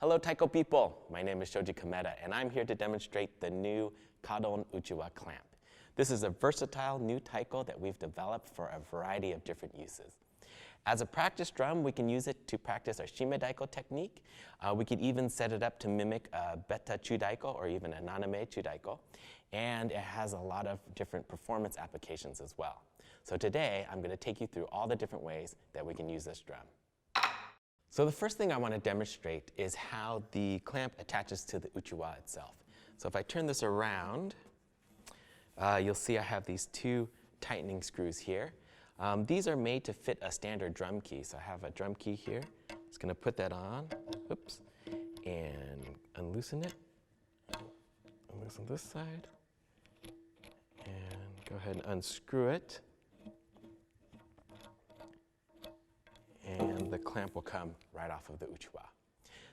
Hello Taiko people, my name is Shoji Kameda and I'm here to demonstrate the new kaDON Uchiwa Clamp. This is a versatile new taiko that we've developed for a variety of different uses. As a practice drum, we can use it to practice our Shime daiko technique. We could even set it up to mimic a beta chudaiko or even a Naname chudaiko. And it has a lot of different performance applications as well. So today, I'm going to take you through all the different ways that we can use this drum. So the first thing I want to demonstrate is how the clamp attaches to the Uchiwa itself. So if I turn this around, you'll see I have these two tightening screws here. These are made to fit a standard drum key. So I have a drum key here. Just going to put that on, oops, and unloosen it. Unloosen this side, and go ahead and unscrew it. And the clamp will come right off of the Uchiwa.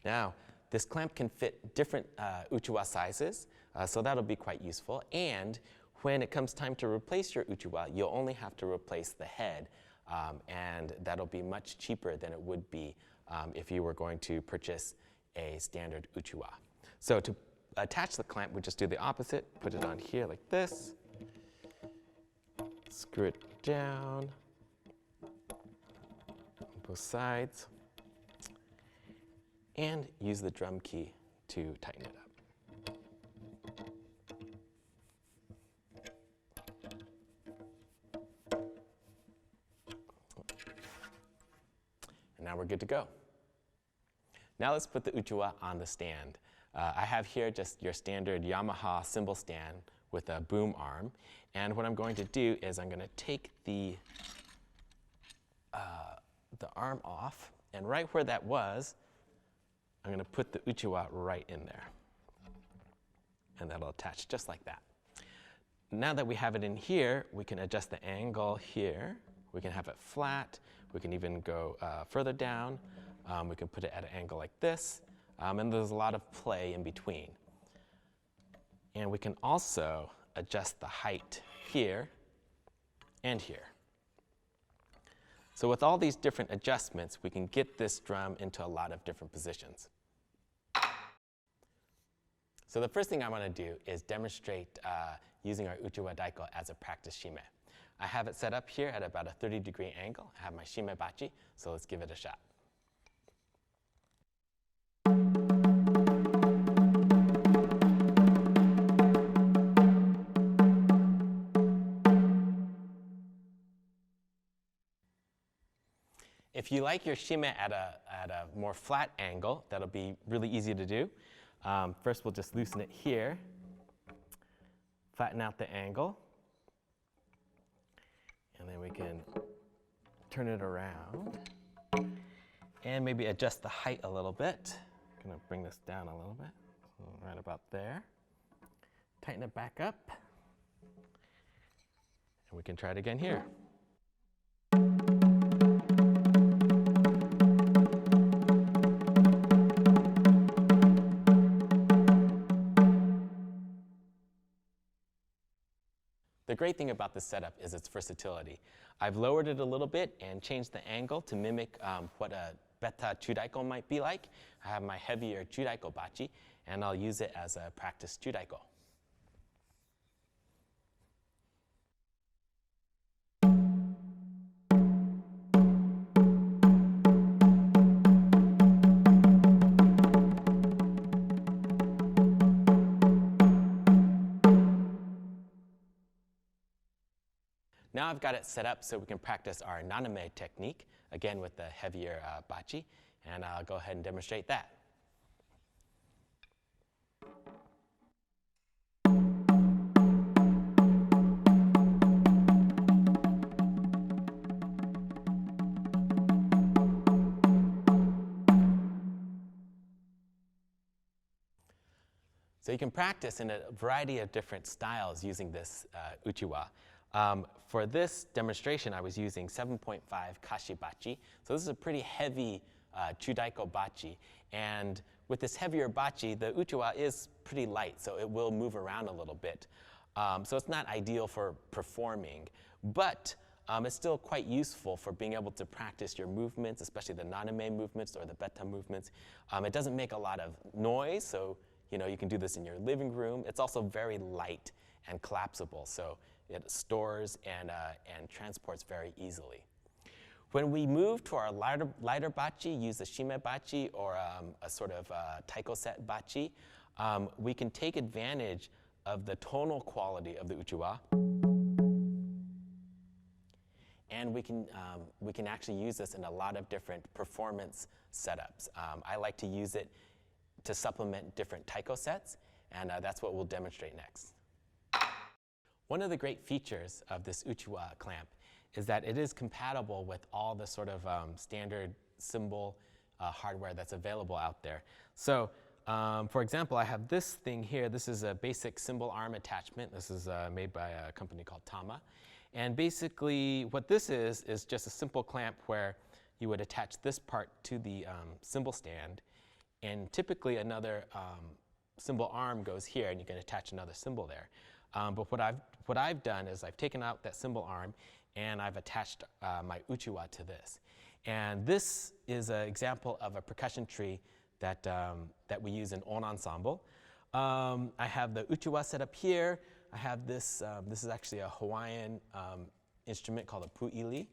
Now, this clamp can fit different Uchiwa sizes, so that'll be quite useful. And when it comes time to replace your Uchiwa, you'll only have to replace the head, and that'll be much cheaper than it would be if you were going to purchase a standard Uchiwa. So to attach the clamp, we just do the opposite. Put it on here like this. Screw it down on both sides. And use the drum key to tighten it up. And now we're good to go. Now let's put the Uchiwa on the stand. I have here just your standard Yamaha cymbal stand with a boom arm. And what I'm going to do is I'm going to take the arm off, and right where that was, I'm going to put the Uchiwa right in there. And that'll attach just like that. Now that we have it in here, we can adjust the angle here. We can have it flat. We can even go further down. We can put it at an angle like this. And there's a lot of play in between. And we can also adjust the height here and here. So with all these different adjustments, we can get this drum into a lot of different positions. So the first thing I want to do is demonstrate using our Uchiwa daiko as a practice shime. I have it set up here at about a 30-degree angle. I have my shime bachi, so let's give it a shot. If you like your shime at a more flat angle, that'll be really easy to do. First, we'll just loosen it here, flatten out the angle, and then we can turn it around and maybe adjust the height a little bit. I'm going to bring this down a little bit, so right about there. Tighten it back up, and we can try it again here. The great thing about this setup is its versatility. I've lowered it a little bit and changed the angle to mimic what a beta chudaiko might be like. I have my heavier chudaiko bachi, and I'll use it as a practice chudaiko. Now I've got it set up so we can practice our Naname technique, again with the heavier bachi, and I'll go ahead and demonstrate that. So you can practice in a variety of different styles using this Uchiwa. For this demonstration, I was using 7.5 kashi bachi. So this is a pretty heavy chudaiko bachi. And with this heavier bachi, the Uchiwa is pretty light, so it will move around a little bit. So it's not ideal for performing. But it's still quite useful for being able to practice your movements, especially the Naname movements or the beta movements. It doesn't make a lot of noise, so you can do this in your living room. It's also very light and collapsible, so it stores and transports very easily. When we move to our lighter bachi, use the Shime bachi or a sort of Taiko set bachi, we can take advantage of the tonal quality of the uchiwa, and we can actually use this in a lot of different performance setups. I like to use it to supplement different Taiko sets, and that's what we'll demonstrate next. One of the great features of this Uchiwa clamp is that it is compatible with all the sort of standard cymbal hardware that's available out there. So, for example, I have this thing here. This is a basic cymbal arm attachment. This is made by a company called Tama. And basically, what this is just a simple clamp where you would attach this part to the cymbal stand, and typically another cymbal arm goes here, and you can attach another cymbal there. But what I've done is I've taken out that cymbal arm, and I've attached my uchiwa to this. And this is an example of a percussion tree that we use in On Ensemble. I have the uchiwa set up here. I have this, this is actually a Hawaiian instrument called a pu'ili.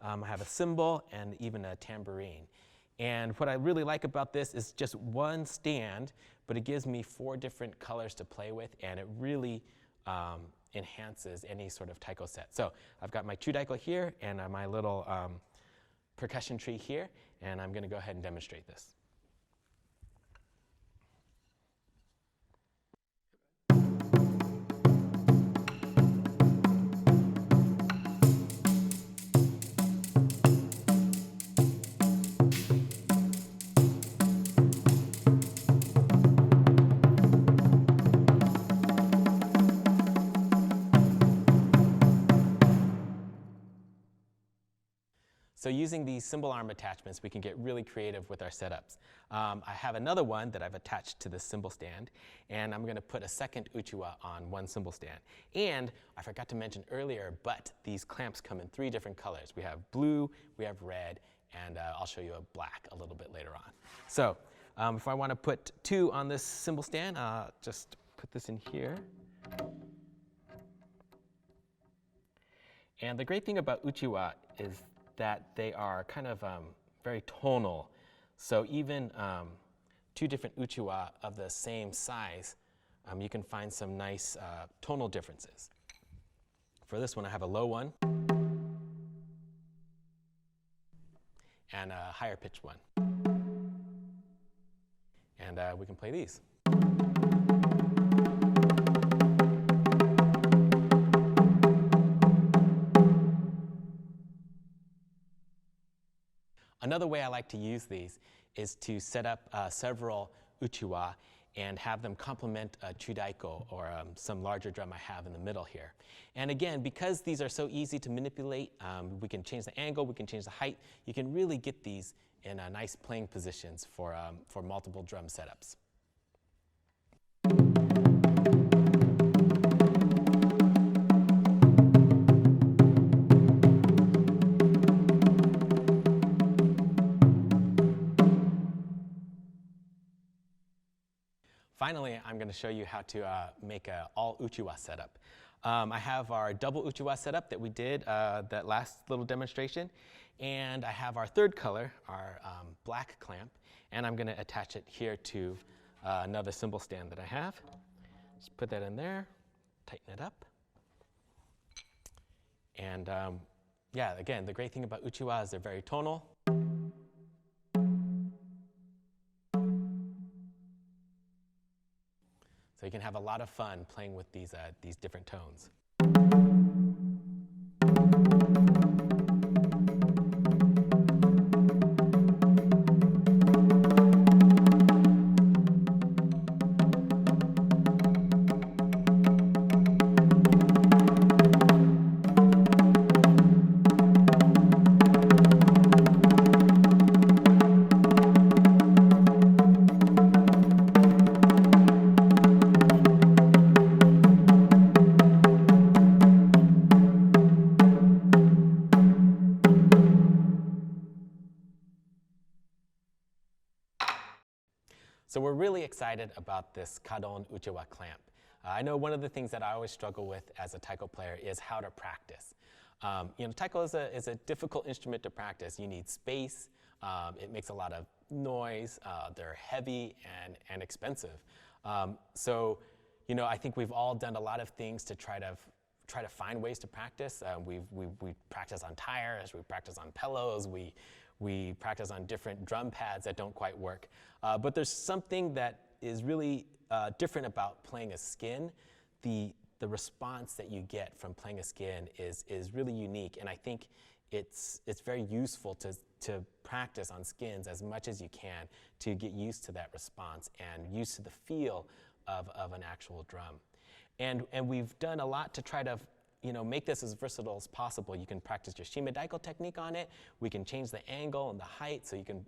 I have a cymbal and even a tambourine. And what I really like about this is just one stand, but it gives me 4 different colors to play with, and it really enhances any sort of taiko set. So I've got my chudaiko here and my little percussion tree here, and I'm going to go ahead and demonstrate this. So using these cymbal arm attachments, we can get really creative with our setups. I have another one that I've attached to this cymbal stand, and I'm going to put a second uchiwa on one cymbal stand. And I forgot to mention earlier, but these clamps come in 3 different colors. We have blue, we have red, and I'll show you a black a little bit later on. So if I want to put 2 on this cymbal stand, just put this in here. And the great thing about uchiwa is that they are kind of very tonal. So even 2 different uchiwa of the same size, you can find some nice tonal differences. For this one, I have a low one and a higher pitched one. And we can play these. Another way I like to use these is to set up several uchiwa and have them complement a chudaiko or some larger drum I have in the middle here. And again, because these are so easy to manipulate, we can change the angle, we can change the height. You can really get these in nice playing positions for multiple drum setups. Finally, I'm going to show you how to make an all uchiwa setup. I have our double uchiwa setup that we did that last little demonstration, and I have our 3rd color, our black clamp, and I'm going to attach it here to another cymbal stand that I have. Just put that in there, tighten it up, and yeah, again, the great thing about uchiwa is they're very tonal. So you can have a lot of fun playing with these different tones. So we're really excited about this kaDON Uchiwa Clamp. I know one of the things that I always struggle with as a taiko player is how to practice. Taiko is a difficult instrument to practice. You need space. It makes a lot of noise. They're heavy and expensive. So, I think we've all done a lot of things to try to find ways to practice. We practice on tires. We practice on pillows. We practice on different drum pads that don't quite work. But there's something that is really different about playing a skin. The response that you get from playing a skin is really unique, and I think it's very useful to practice on skins as much as you can to get used to that response and used to the feel of an actual drum. And we've done a lot to try to make this as versatile as possible. You can practice your Shime technique on it. We can change the angle and the height, so you can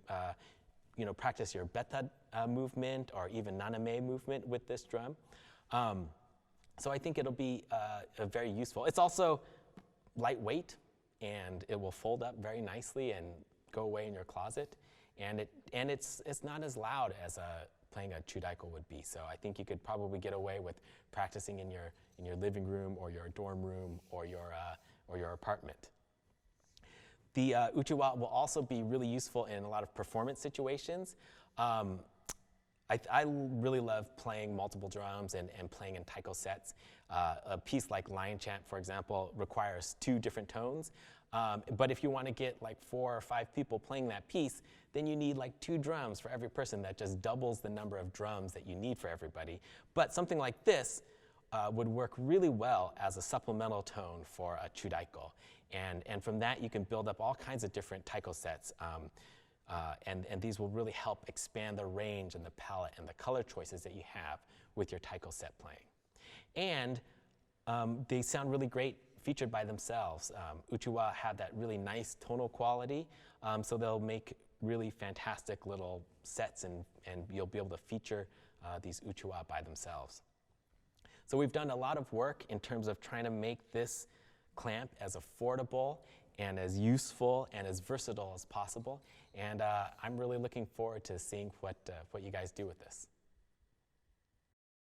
practice your beta movement or even Naname movement with this drum. So I think it'll be very useful. It's also lightweight, and it will fold up very nicely and go away in your closet. And it's not as loud as playing a chudaiko would be. So I think you could probably get away with practicing in your living room or your dorm room or your apartment. The Uchiwa will also be really useful in a lot of performance situations. I really love playing multiple drums and playing in taiko sets. A piece like Lion Chant, for example, requires 2 different tones. But if you want to get like 4 or 5 people playing that piece, then you need like 2 drums for every person. That just doubles the number of drums that you need for everybody. But something like this would work really well as a supplemental tone for a chudaiko. And from that, you can build up all kinds of different taiko sets. And these will really help expand the range and the palette and the color choices that you have with your taiko set playing. And they sound really great featured by themselves. Uchiwa have that really nice tonal quality, so they'll make really fantastic little sets, and you'll be able to feature these Uchiwa by themselves. So we've done a lot of work in terms of trying to make this clamp as affordable and as useful and as versatile as possible. And I'm really looking forward to seeing what you guys do with this.